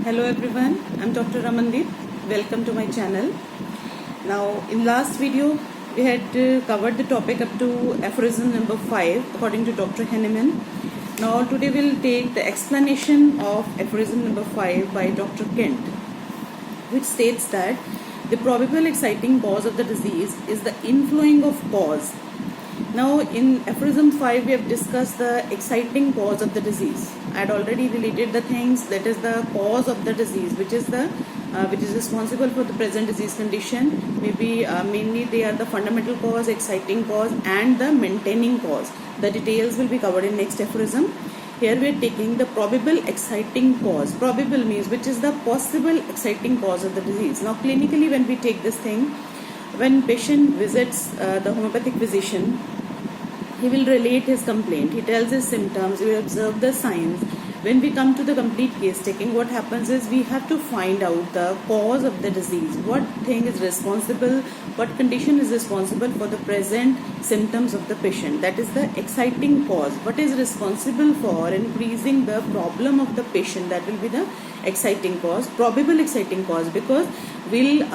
Hello everyone, I'm Dr. Ramandeep. Welcome to my channel. Now in last video we had covered the topic up to aphorism number 5 according to Dr. Henneman. Now today we'll take the explanation of aphorism number 5 by Dr. Kent, which states that the probable exciting cause of the disease is the inflowing of cause. Now in aphorism 5 we have discussed the exciting cause of the disease. I had already related the things, that is the cause of the disease, which is responsible for the present disease condition. Maybe mainly they are the fundamental cause, exciting cause and the maintaining cause. The details will be covered in next aphorism. Here we are taking the probable exciting cause. Probable means which is the possible exciting cause of the disease. Now clinically when we take this thing, when patient visits the homeopathic physician, he will relate his complaint, he tells his symptoms, we will observe the signs. When we come to the complete case taking, what happens is we have to find out the cause of the disease. What thing is responsible, what condition is responsible for the present symptoms of the patient. That is the exciting cause. What is responsible for increasing the problem of the patient, that will be the exciting cause, probable exciting cause, because we'll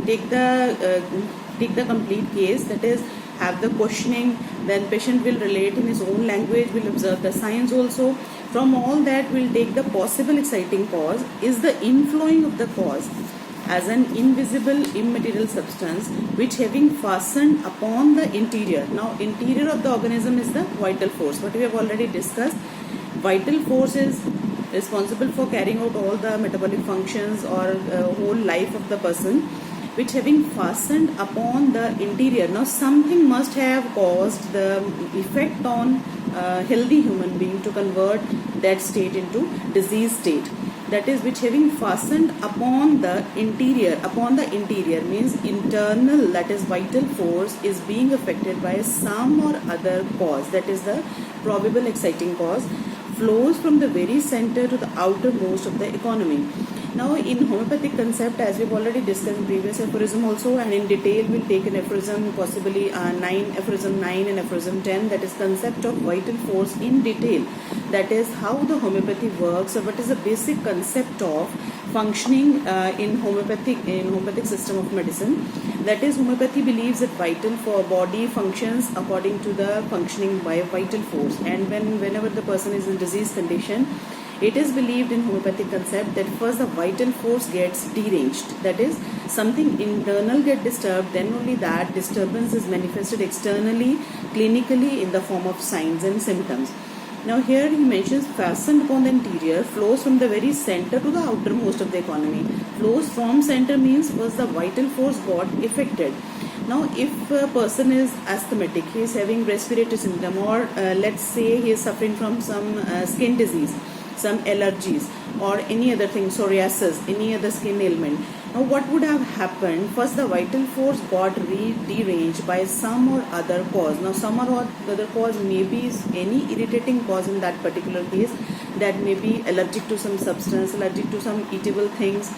take the complete case, that is have the questioning, then patient will relate in his own language, will observe the signs also. From all that we'll take the possible exciting cause is the inflowing of the cause as an invisible immaterial substance which having fastened upon the interior. Now interior of the organism is the vital force, what we have already discussed. Vital force is responsible for carrying out all the metabolic functions or whole life of the person, which having fastened upon the interior. Now something must have caused the effect on healthy human being to convert that state into disease state. That is which having fastened upon the interior. Upon the interior means internal, that is vital force is being affected by some or other cause. That is the probable exciting cause, flows from the very center to the outermost of the economy. Now in homeopathic concept, as we've already discussed in previous aphorism also, and in detail we'll take an aphorism possibly aphorism 9 and aphorism 10, that is concept of vital force in detail. That is how the homeopathy works, or what is the basic concept of functioning in homeopathic system of medicine. That is, homeopathy believes that vital for body functions according to the functioning by vital force, and whenever the person is in disease condition, it is believed in homeopathic concept that first the vital force gets deranged, that is something internal get disturbed, then only that disturbance is manifested externally, clinically in the form of signs and symptoms. Now here he mentions fastened upon the interior, flows from the very center to the outermost of the economy. Flows from center means first the vital force got affected. Now if a person is asthmatic, he is having respiratory symptom, or let's say he is suffering from some skin disease, some allergies or any other thing, psoriasis, any other skin ailment. Now what would have happened? First the vital force got deranged by some or other cause. Now some or other cause may be any irritating cause in that particular case, that may be allergic to some substance, allergic to some eatable things,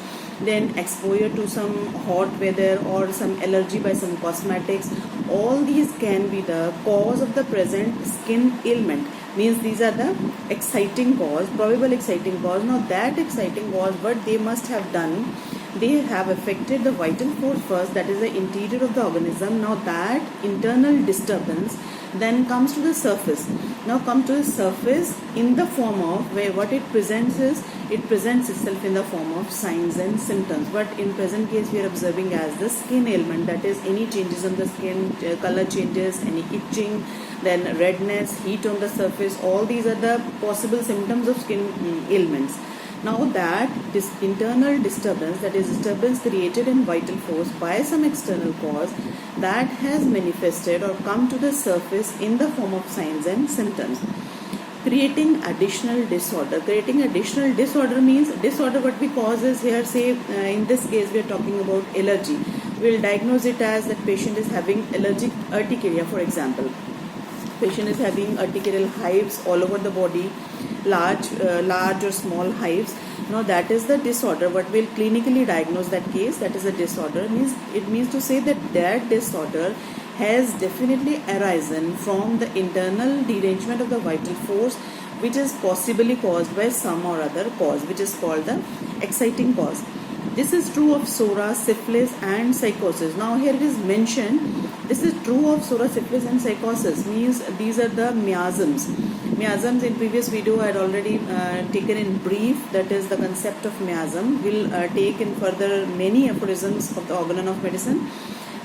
then exposure to some hot weather or some allergy by some cosmetics. All these can be the cause of the present skin ailment. Means these are the exciting cause, probable exciting cause. Now that exciting cause, what they must have done, they have affected the vital force first, that is the interior of the organism. Now that internal disturbance then comes to the surface. Now come to the surface in the form of where what it presents is, it presents itself in the form of signs and symptoms. But in present case we are observing as the skin ailment, that is any changes on the skin, color changes, any itching, then redness, heat on the surface. All these are the possible symptoms of skin ailments. Now that this internal disturbance, that is disturbance created in vital force by some external cause, that has manifested or come to the surface in the form of signs and symptoms, creating additional disorder. Creating additional disorder means disorder what we cause is here, say in this case we are talking about allergy. We will diagnose it as that patient is having allergic urticaria, for example. Patient is having urticarial hives all over the body, large or small hives. Now that is the disorder. What will clinically diagnose that case, that is a disorder. It means to say that disorder has definitely arisen from the internal derangement of the vital force, which is possibly caused by some or other cause, which is called the exciting cause. This is true of psora, syphilis and psychosis. Now here it is mentioned, this is true of psora, syphilis and psychosis, means these are the miasms. Miasms in previous video I had already taken in brief, that is the concept of miasm. We'll take in further many aphorisms of the organon of medicine.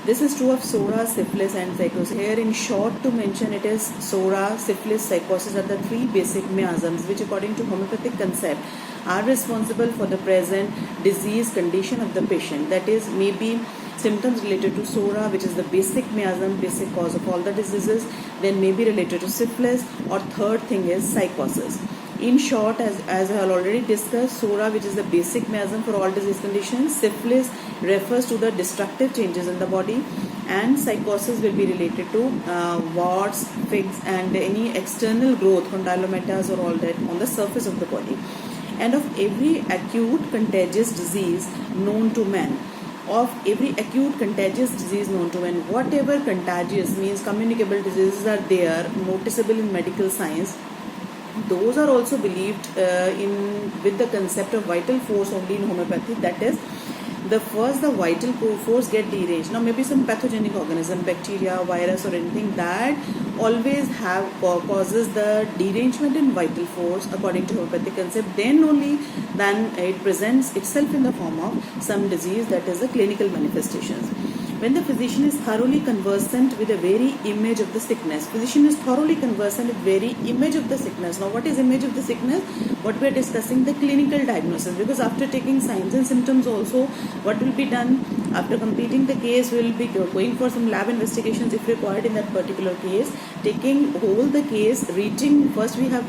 This is true of psora, syphilis and psychosis. Here in short to mention, it is psora, syphilis, psychosis are the three basic miasms which according to homeopathic concept are responsible for the present disease condition of the patient. That is, maybe symptoms related to psora, which is the basic miasm, basic cause of all the diseases, then maybe related to syphilis, or third thing is psychosis. In short, as I have already discussed, psora, which is the basic miasm for all disease conditions, syphilis refers to the destructive changes in the body, and psychosis will be related to warts, figs and any external growth, condylometas or all that on the surface of the body. And of every acute contagious disease known to man, whatever contagious means communicable diseases are there, noticeable in medical science, those are also believed in with the concept of vital force only in homeopathy. That is, the vital force get deranged. Now maybe some pathogenic organism, bacteria, virus or anything that always causes the derangement in vital force according to homeopathic concept, then it presents itself in the form of some disease, that is the clinical manifestations. When the physician is thoroughly conversant with the very image of the sickness. Now what is image of the sickness? What we are discussing, the clinical diagnosis, because after taking signs and symptoms also, what will be done after completing the case, we will be going for some lab investigations if required in that particular case, taking whole the case, first we have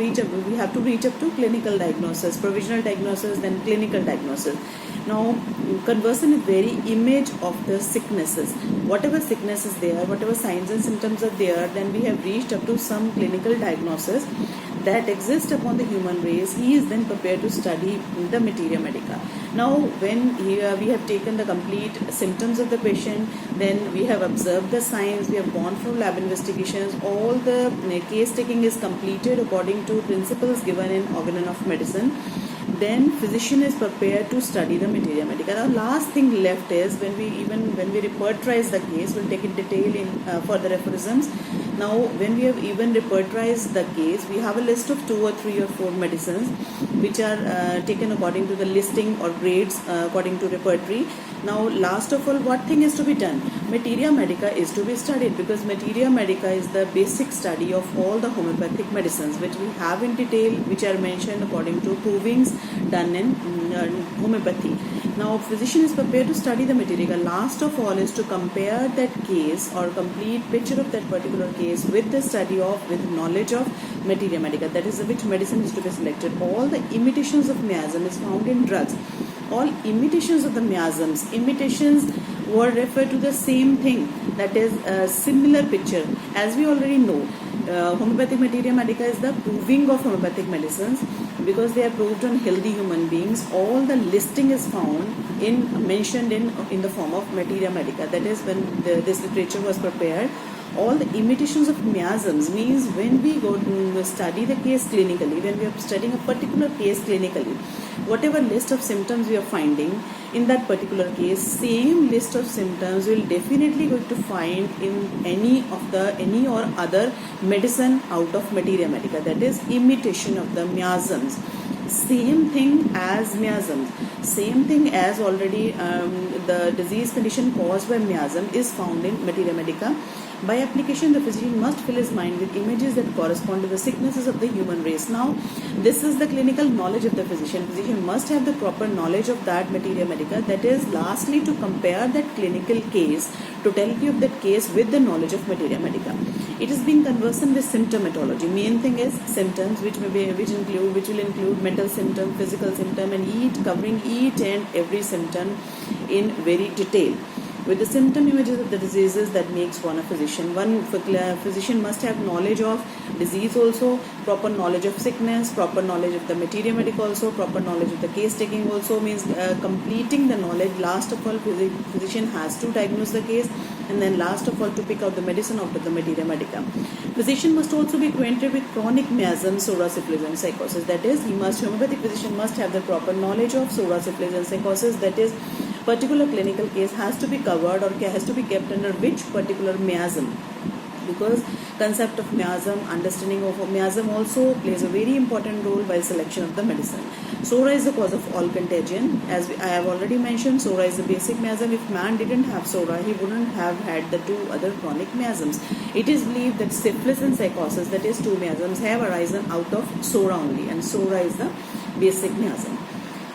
to reach up to clinical diagnosis, provisional diagnosis, then clinical diagnosis. Now, conversant with very image of the sicknesses. Whatever sickness is there, whatever signs and symptoms are there, then we have reached up to some clinical diagnosis that exists upon the human race. He is then prepared to study the materia medica. Now, when we have taken the complete symptoms of the patient, then we have observed the signs, we have gone through lab investigations, all the case taking is completed according to principles given in Organon of Medicine. Then physician is prepared to study the materia medica. Now last thing left is when we repertorize the case, we'll take in detail in further aphorisms. Now when we have even repertorized the case, we have a list of 2 or 3 or 4 medicines which are taken according to the listing or grades according to repertory. Now last of all, what thing is to be done? Materia medica is to be studied, because materia medica is the basic study of all the homeopathic medicines which we have in detail, which are mentioned according to provings done in homeopathy. Now physician is prepared to study the materia. Last of all is to compare that case or complete picture of that particular case with knowledge of materia medica. That is which medicine is to be selected. All the imitations of miasm is found in drugs. All imitations of the miasms, imitations were referred to the same thing, that is a similar picture. As we already know, homeopathic materia medica is the proving of homeopathic medicines, because they are proved on healthy human beings. All the listing is mentioned in the form of materia medica. That is when this literature was prepared. All the imitations of miasms means when we go to study the case clinically, when we are studying a particular case clinically, whatever list of symptoms we are finding in that particular case, same list of symptoms will definitely going to find in any or other medicine out of materia medica. That is imitation of the miasms. Same thing as miasms, same thing as already the disease condition caused by miasm is found in materia medica. By application, the physician must fill his mind with images that correspond to the sicknesses of the human race. Now, this is the clinical knowledge of the physician. Physician must have the proper knowledge of that materia medica. That is, lastly, to compare that clinical case, totality of that case with the knowledge of materia medica. It is being conversant with symptomatology. Main thing is symptoms, which will include mental symptom, physical symptom, and covering each and every symptom in very detail. With the symptom images of the diseases that makes one a physician. One physician must have knowledge of disease also, proper knowledge of sickness, proper knowledge of the materia medica also, proper knowledge of the case taking also, means completing the knowledge. Last of all, physician has to diagnose the case, and then last of all to pick out the medicine out of the materia medica. Physician must also be acquainted with chronic miasm, psoriasis, syphilis and psychosis. That is, homeopathic physician must have the proper knowledge of psoriasis, syphilis and psychosis. That is, particular clinical case has to be covered or has to be kept under which particular miasm, because concept of miasm, understanding of miasm also plays a very important role while selection of the medicine. Psora is the cause of all contagion. As I have already mentioned, Psora is the basic miasm. If man didn't have Psora, he wouldn't have had the two other chronic miasms. It is believed that syphilis and psychosis, that is two miasms, have arisen out of Psora only, and Psora is the basic miasm.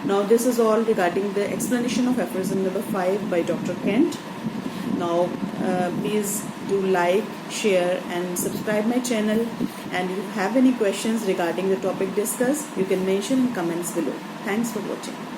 Now this is all regarding the explanation of aphorism number 5 by Dr. Kent. Now please do like, share and subscribe my channel, and if you have any questions regarding the topic discussed, you can mention in comments below. Thanks for watching.